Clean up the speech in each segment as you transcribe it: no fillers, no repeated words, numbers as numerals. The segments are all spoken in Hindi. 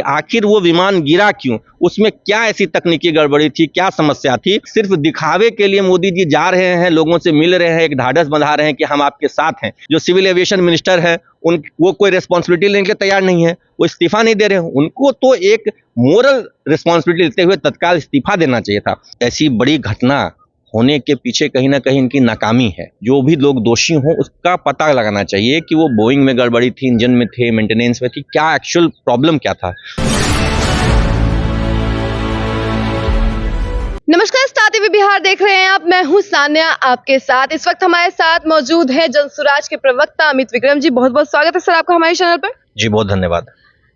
आखिर वो विमान गिरा क्यों, उसमें क्या ऐसी तकनीकी गड़बड़ी थी, क्या समस्या थी। सिर्फ दिखावे के लिए मोदी जी जा रहे हैं, लोगों से मिल रहे हैं, एक ढाढ़स बंधा रहे हैं कि हम आपके साथ हैं। जो सिविल एविएशन मिनिस्टर है वो कोई रिस्पॉन्सिबिलिटी लेने के तैयार नहीं है, वो इस्तीफा नहीं दे रहे हैं। उनको तो एक मोरल रिस्पॉन्सिबिलिटी लेते हुए तत्काल इस्तीफा देना चाहिए था। ऐसी बड़ी घटना होने के पीछे कहीं ना कहीं इनकी नाकामी है। जो भी लोग दोषी हों उसका पता लगाना चाहिए कि वो बोइंग में गड़बड़ी थी, इंजन में थे, मेंटेनेंस में थी, क्या एक्चुअल प्रॉब्लम क्या था। नमस्कार, स्टार टीवी बिहार देख रहे हैं आप। मैं हूं सान्या आपके साथ। इस वक्त हमारे साथ मौजूद है जनसुराज के प्रवक्ता अमित विक्रम जी। बहुत बहुत स्वागत है सर आपका हमारे चैनल पर। जी बहुत धन्यवाद।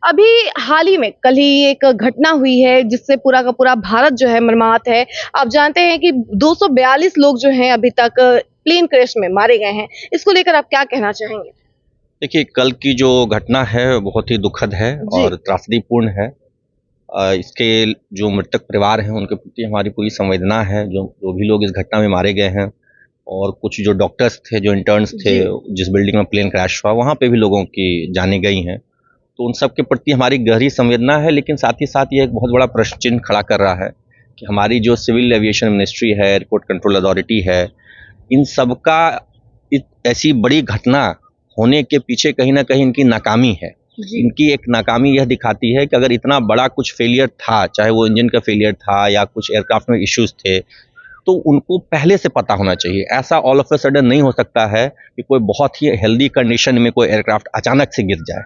अभी हाल ही में कल ही एक घटना हुई है जिससे पूरा का पूरा भारत जो है मर्माहत है। आप जानते हैं कि 242 लोग जो हैं अभी तक प्लेन क्रैश में मारे गए हैं। इसको लेकर आप क्या कहना चाहेंगे? देखिए, कल की जो घटना है बहुत ही दुखद है और त्रासदीपूर्ण है। इसके जो मृतक परिवार हैं उनके प्रति हमारी पूरी संवेदना है। जो भी लोग इस घटना में मारे गए हैं, और कुछ जो डॉक्टर्स थे, जो इंटर्न्स थे, जिस बिल्डिंग में प्लेन क्रैश हुआ वहाँ पे भी लोगों की जानें गई हैं, तो उन सब के प्रति हमारी गहरी संवेदना है। लेकिन साथ ही साथ ये एक बहुत बड़ा प्रश्न चिन्ह खड़ा कर रहा है कि हमारी जो सिविल एविएशन मिनिस्ट्री है, एयरपोर्ट कंट्रोल अथॉरिटी है, इन सब का ऐसी बड़ी घटना होने के पीछे कहीं ना कहीं इनकी नाकामी है। इनकी एक नाकामी यह दिखाती है कि अगर इतना बड़ा कुछ फेलियर था, चाहे वो इंजन का फेलियर था या कुछ एयरक्राफ्ट में इश्यूज थे, तो उनको पहले से पता होना चाहिए। ऐसा ऑल ऑफ अ सडन नहीं हो सकता है कि कोई बहुत ही हेल्दी कंडीशन में कोई एयरक्राफ्ट अचानक से गिर जाए।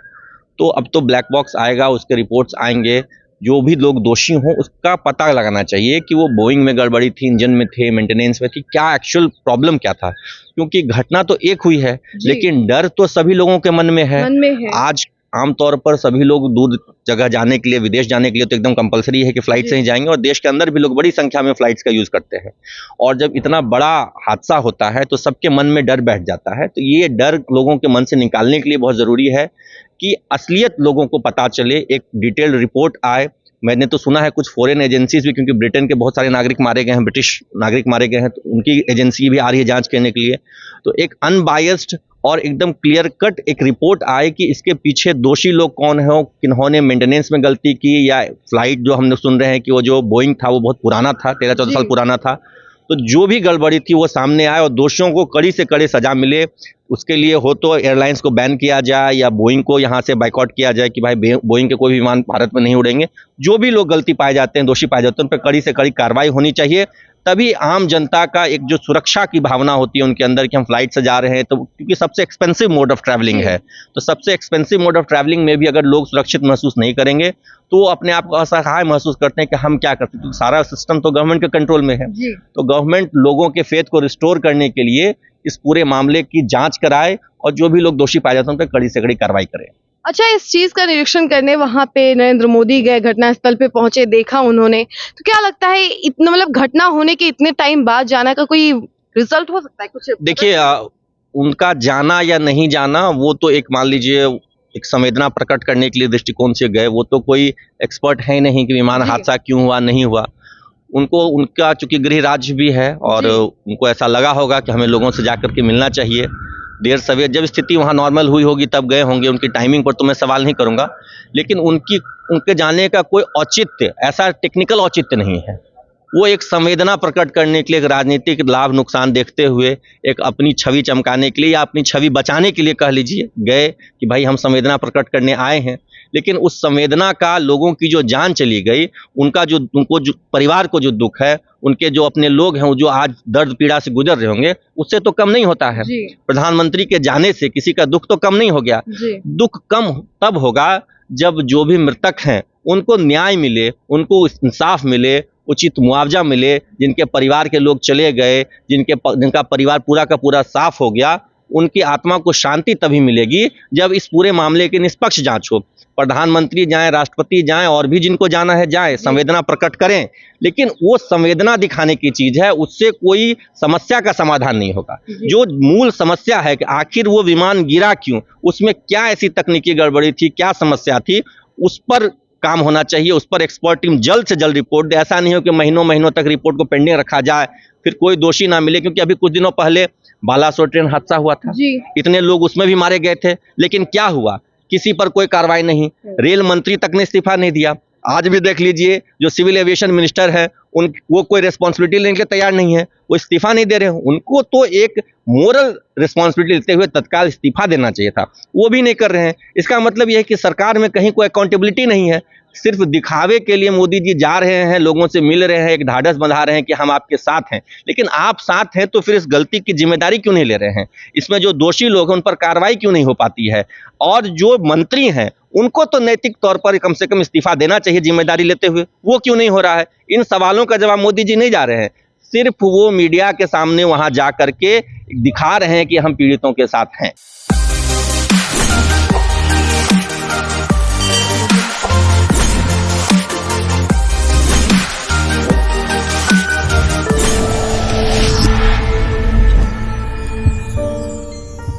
तो अब तो ब्लैक बॉक्स आएगा, उसके रिपोर्ट्स आएंगे। जो भी लोग दोषी हों उसका पता लगाना चाहिए कि वो बोइंग में गड़बड़ी थी, इंजन में थे, मेंटेनेंस में थी, क्या एक्चुअल प्रॉब्लम क्या था। क्योंकि घटना तो एक हुई है लेकिन डर तो सभी लोगों के मन में है। आज आमतौर पर सभी लोग दूर जगह जाने के लिए, विदेश जाने के लिए तो एकदम कंपलसरी है कि फ्लाइट से ही जाएंगे, और देश के अंदर भी लोग बड़ी संख्या में फ्लाइट्स का यूज करते हैं। और जब इतना बड़ा हादसा होता है तो सबके मन में डर बैठ जाता है। तो ये डर लोगों के मन से निकालने के लिए बहुत जरूरी है कि असलियत लोगों को पता चले, एक डिटेल्ड रिपोर्ट आए। मैंने तो सुना है कुछ फॉरेन एजेंसीज भी, क्योंकि ब्रिटेन के बहुत सारे नागरिक मारे गए हैं, ब्रिटिश नागरिक मारे गए हैं, तो उनकी एजेंसी भी आ रही है जांच करने के लिए। तो एक अनबायस्ड और एकदम क्लियर कट एक रिपोर्ट आए कि इसके पीछे दोषी लोग कौन है, किन्होंने मेंटेनेंस में गलती की, या फ्लाइट जो हमने सुन रहे हैं कि वो जो बोइंग था वो बहुत पुराना था, 13-14 साल पुराना था। तो जो भी गड़बड़ी थी वो सामने आए और दोषियों को कड़ी से कड़ी सजा मिले। उसके लिए हो तो एयरलाइंस को बैन किया जाए या बोइंग को यहाँ से बाइकआउट किया जाए कि भाई बोइंग के कोई भी विमान भारत में नहीं उड़ेंगे। जो भी लोग गलती पाए जाते हैं, दोषी पाए जाते हैं, उन पर कड़ी से कड़ी कार्रवाई होनी चाहिए। तभी आम जनता का एक जो सुरक्षा की भावना होती है उनके अंदर कि हम फ्लाइट से जा रहे हैं, तो क्योंकि सबसे एक्सपेंसिव मोड ऑफ ट्रैवलिंग है, तो सबसे एक्सपेंसिव मोड ऑफ ट्रैवलिंग में भी अगर लोग सुरक्षित महसूस नहीं करेंगे तो अपने आप को असहाय महसूस करते हैं कि हम क्या करते हैं, क्योंकि सारा सिस्टम तो गवर्नमेंट के कंट्रोल में है। तो गवर्नमेंट लोगों के फेथ को रिस्टोर करने के लिए इस पूरे मामले की जांच कराए और जो भी लोग दोषी पाए जाते हैं उन पर कड़ी से कड़ी कार्रवाई करें। अच्छा, इस चीज का निरीक्षण करने वहां पे नरेंद्र मोदी गए, घटनास्थल पे पहुंचे, देखा उन्होंने, तो क्या लगता है इतना मतलब घटना होने के इतने टाइम बाद जाना का कोई रिजल्ट हो सकता है कुछ? देखिए, उनका जाना या नहीं जाना वो तो एक मान लीजिए एक संवेदना प्रकट करने के लिए दृष्टिकोण से गए। वो तो कोई एक्सपर्ट है नहीं कि विमान हादसा क्यों हुआ, नहीं हुआ। उनको उनका चूंकि गृह राज्य भी है और उनको ऐसा लगा होगा कि हमें लोगों से जाकर के मिलना चाहिए। देर सवेर जब स्थिति वहाँ नॉर्मल हुई होगी तब गए होंगे। उनकी टाइमिंग पर तो मैं सवाल नहीं करूँगा, लेकिन उनके जाने का कोई औचित्य, ऐसा टेक्निकल औचित्य नहीं है। वो एक संवेदना प्रकट करने के लिए, एक राजनीतिक लाभ नुकसान देखते हुए, एक अपनी छवि चमकाने के लिए या अपनी छवि बचाने के लिए कह लीजिए गए कि भाई हम संवेदना प्रकट करने आए हैं। लेकिन उस संवेदना का लोगों की जो जान चली गई, उनको जो परिवार को जो दुख है, उनके जो अपने लोग हैं जो आज दर्द पीड़ा से गुजर रहे होंगे, उससे तो कम नहीं होता है। प्रधानमंत्री के जाने से किसी का दुख तो कम नहीं हो गया। दुख कम तब होगा जब जो भी मृतक हैं उनको न्याय मिले, उनको इंसाफ मिले, उचित मुआवजा मिले। जिनके परिवार के लोग चले गए, जिनका परिवार पूरा का पूरा साफ हो गया, उनकी आत्मा को शांति तभी मिलेगी जब इस पूरे मामले की निष्पक्ष जांच हो। प्रधानमंत्री जाएं, राष्ट्रपति जाएं, और भी जिनको जाना है जाएं, संवेदना प्रकट करें, लेकिन वो संवेदना दिखाने की चीज है, उससे कोई समस्या का समाधान नहीं होगा। जो मूल समस्या है कि आखिर वो विमान गिरा क्यों, उसमें क्या ऐसी तकनीकी गड़बड़ी थी, क्या समस्या थी, उस पर काम होना चाहिए। उस पर एक्सपर्ट टीम जल्द से जल्द रिपोर्ट दे। ऐसा नहीं हो कि महीनों महीनों तक रिपोर्ट को पेंडिंग रखा जाए, फिर कोई दोषी ना मिले। क्योंकि अभी कुछ दिनों पहले बालासोर ट्रेन हादसा हुआ था, इतने लोग उसमें भी मारे गए थे, लेकिन क्या हुआ किसी पर कोई कार्रवाई नहीं, रेल मंत्री तक ने इस्तीफा नहीं दिया। आज भी देख लीजिए जो सिविल एविएशन मिनिस्टर है वो कोई रिस्पॉन्सिबिलिटी लेने के लिए तैयार नहीं है, वो इस्तीफा नहीं दे रहे हैं। उनको तो एक मोरल रिस्पॉन्सिबिलिटी लेते हुए तत्काल इस्तीफा देना चाहिए था, वो भी नहीं कर रहे हैं। इसका मतलब यह है कि सरकार में कहीं कोई अकाउंटेबिलिटी नहीं है। सिर्फ दिखावे के लिए मोदी जी जा रहे हैं, लोगों से मिल रहे हैं, एक ढाढ़स बंधा रहे हैं कि हम आपके साथ हैं। लेकिन आप साथ हैं तो फिर इस गलती की जिम्मेदारी क्यों नहीं ले रहे हैं? इसमें जो दोषी लोग हैं उन पर कार्रवाई क्यों नहीं हो पाती है? और जो मंत्री हैं उनको तो नैतिक तौर पर कम से कम इस्तीफा देना चाहिए जिम्मेदारी लेते हुए, वो क्यों नहीं हो रहा है? इन सवालों का जवाब मोदी जी नहीं जा रहे हैं, सिर्फ वो मीडिया के सामने वहां जा करके दिखा रहे हैं कि हम पीड़ितों के साथ हैं।